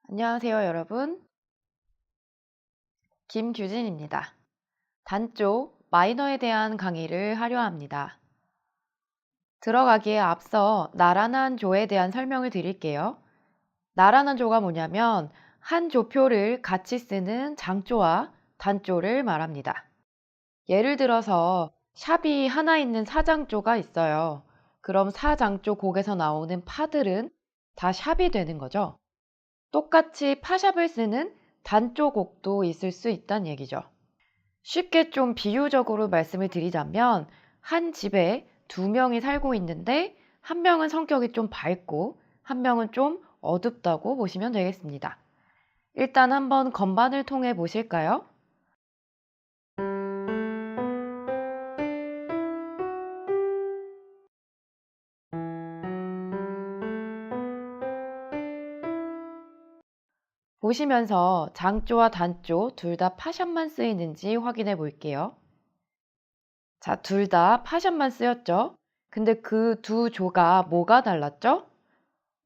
안녕하세요, 여러분. 김규진입니다. 단조, 마이너에 대한 강의를 하려 합니다. 들어가기에 앞서 나란한 조에 대한 설명을 드릴게요. 나란한 조가 뭐냐면 한 조표를 같이 쓰는 장조와 단조를 말합니다. 예를 들어서 샵이 하나 있는 사장조가 있어요. 그럼 사장조 곡에서 나오는 파들은 다 샵이 되는 거죠. 똑같이 파샵을 쓰는 단조 곡도 있을 수 있다는 얘기죠. 쉽게 좀 비유적으로 말씀을 드리자면 한 집에 두 명이 살고 있는데 한 명은 성격이 좀 밝고 한 명은 좀 어둡다고 보시면 되겠습니다. 일단 한번 건반을 통해 보실까요? 보시면서 장조와 단조 둘 다 파샵만 쓰이는지 확인해 볼게요. 자, 둘 다 파샵만 쓰였죠? 근데 그 두 조가 뭐가 달랐죠?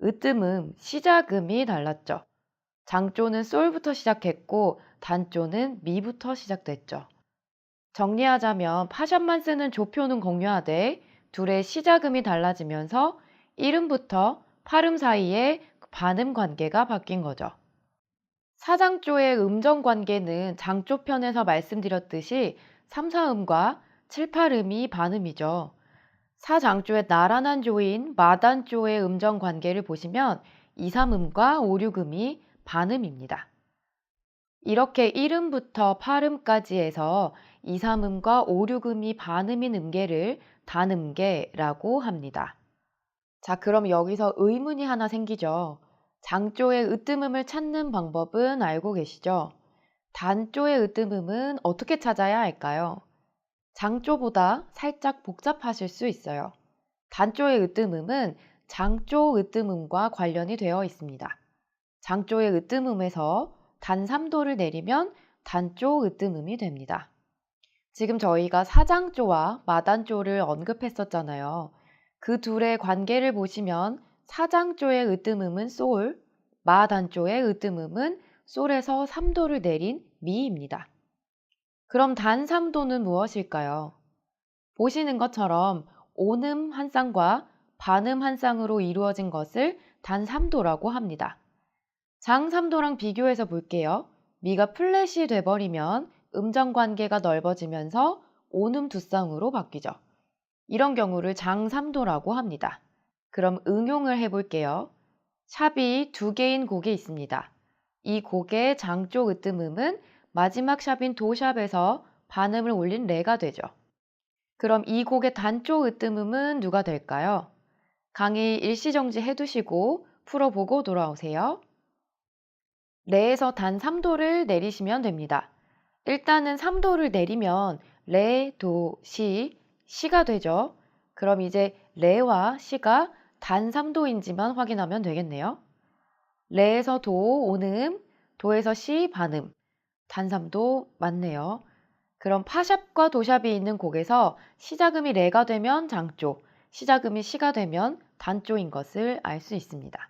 으뜸음, 시작음이 달랐죠. 장조는 솔부터 시작했고 단조는 미부터 시작됐죠. 정리하자면 파샵만 쓰는 조표는 공유하되 둘의 시작음이 달라지면서 이름부터 팔음 사이에 반음 관계가 바뀐 거죠. 사장조의 음정 관계는 장조편에서 말씀드렸듯이 3, 4음과 7, 8음이 반음이죠. 사장조의 나란한 조인 마단조의 음정 관계를 보시면 2, 3음과 5, 6음이 반음입니다. 이렇게 1음부터 8음까지 해서 2, 3음과 5, 6음이 반음인 음계를 단음계라고 합니다. 자, 그럼 여기서 의문이 하나 생기죠. 장조의 으뜸음을 찾는 방법은 알고 계시죠? 단조의 으뜸음은 어떻게 찾아야 할까요? 장조보다 살짝 복잡하실 수 있어요. 단조의 으뜸음은 장조 으뜸음과 관련이 되어 있습니다. 장조의 으뜸음에서 단 3도를 내리면 단조 으뜸음이 됩니다. 지금 저희가 사장조와 마단조를 언급했었잖아요. 그 둘의 관계를 보시면 사장조의 으뜸음은 솔, 마단조의 으뜸음은 솔에서 3도를 내린 미입니다. 그럼 단 3도는 무엇일까요? 보시는 것처럼 온음 한 쌍과 반음 한 쌍으로 이루어진 것을 단 3도라고 합니다. 장 3도랑 비교해서 볼게요. 미가 플랫이 돼버리면 음정 관계가 넓어지면서 온음 두 쌍으로 바뀌죠. 이런 경우를 장 3도라고 합니다. 그럼 응용을 해볼게요. 샵이 두 개인 곡이 있습니다. 이 곡의 장조 으뜸음은 마지막 샵인 도샵에서 반음을 올린 레가 되죠. 그럼 이 곡의 단조 으뜸음은 누가 될까요? 강의 일시정지 해두시고 풀어보고 돌아오세요. 레에서 단 3도를 내리시면 됩니다. 일단은 3도를 내리면 레, 도, 시, 시가 되죠. 그럼 이제 레와 시가 단 3도인지만 확인하면 되겠네요. 레에서 도, 오는 도에서 시, 반음, 단 3도 맞네요. 그럼 파샵과 도샵이 있는 곡에서 시작음이 레가 되면 장조, 시작음이 시가 되면 단조인 것을 알 수 있습니다.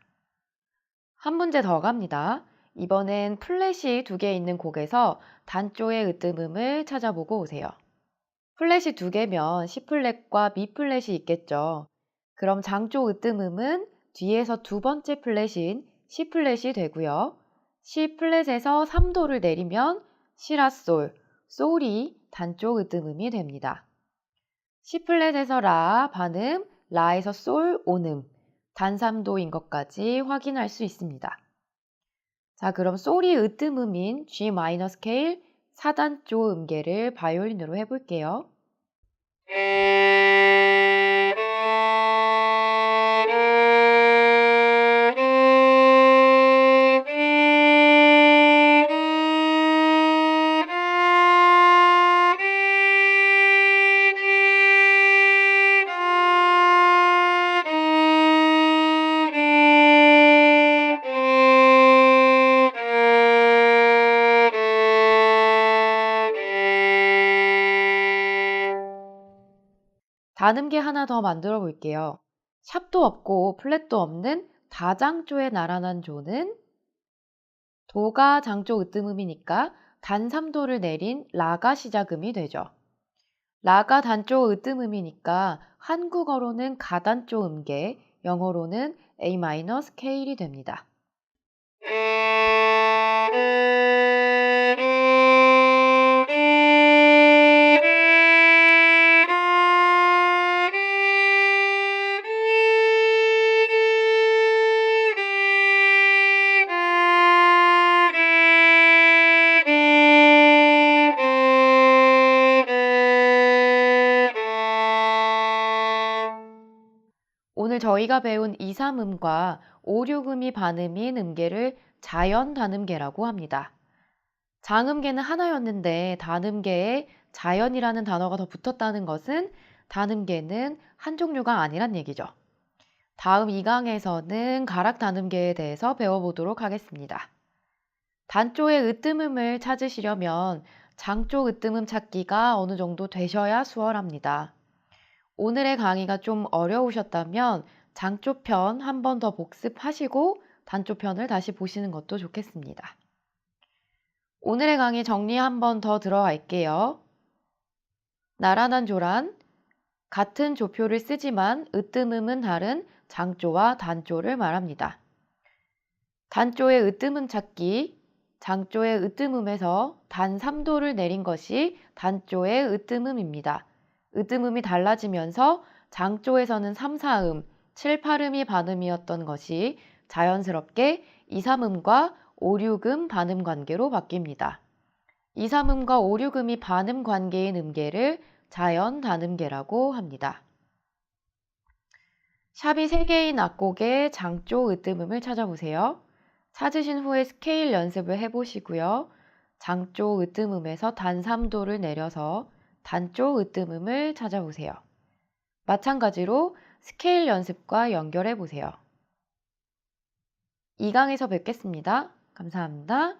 한 문제 더 갑니다. 이번엔 플랫이 두 개 있는 곡에서 단조의 으뜸음을 찾아보고 오세요. 플랫이 두 개면 C 플랫과 B 플랫이 있겠죠. 그럼 장조 으뜸음은 뒤에서 두 번째 플랫인 C 플랫이 되고요. C 플랫에서 3도를 내리면 시라솔, 솔이 단조 으뜸음이 됩니다. C 플랫에서 라, 반음, 라에서 솔, 온음, 단 3도인 것까지 확인할 수 있습니다. 자, 그럼 솔이 으뜸음인 G 마이너 스케일 4단조 음계를 바이올린으로 해볼게요. 단음계 하나 더 만들어 볼게요. 샵도 없고 플랫도 없는 다장조의 나란한 조는 도가 장조 으뜸음이니까 단 3도를 내린 라가 시작음이 되죠. 라가 단조 으뜸음이니까 한국어로는 가단조 음계, 영어로는 A 마이너 스케일이 됩니다. 오늘 저희가 배운 2, 3음과 5, 6음이 반음인 음계를 자연 단음계라고 합니다. 장음계는 하나였는데 단음계에 자연이라는 단어가 더 붙었다는 것은 단음계는 한 종류가 아니란 얘기죠. 다음 2강에서는 가락 단음계에 대해서 배워보도록 하겠습니다. 단조의 으뜸음을 찾으시려면 장조 으뜸음 찾기가 어느 정도 되셔야 수월합니다. 오늘의 강의가 좀 어려우셨다면 장조편 한 번 더 복습하시고 단조편을 다시 보시는 것도 좋겠습니다. 오늘의 강의 정리 한 번 더 들어갈게요. 나란한 조란, 같은 조표를 쓰지만 으뜸음은 다른 장조와 단조를 말합니다. 단조의 으뜸음 찾기, 장조의 으뜸음에서 단 3도를 내린 것이 단조의 으뜸음입니다. 으뜸음이 달라지면서 장조에서는 3, 4음, 7, 8음이 반음이었던 것이 자연스럽게 2, 3음과 5, 6음 반음 관계로 바뀝니다. 2, 3음과 5, 6음이 반음 관계인 음계를 자연 단음계라고 합니다. 샵이 3개인 악곡의 장조 으뜸음을 찾아보세요. 찾으신 후에 스케일 연습을 해보시고요. 장조 으뜸음에서 단 3도를 내려서 단조 으뜸음을 찾아보세요. 마찬가지로 스케일 연습과 연결해 보세요. 2강에서 뵙겠습니다. 감사합니다.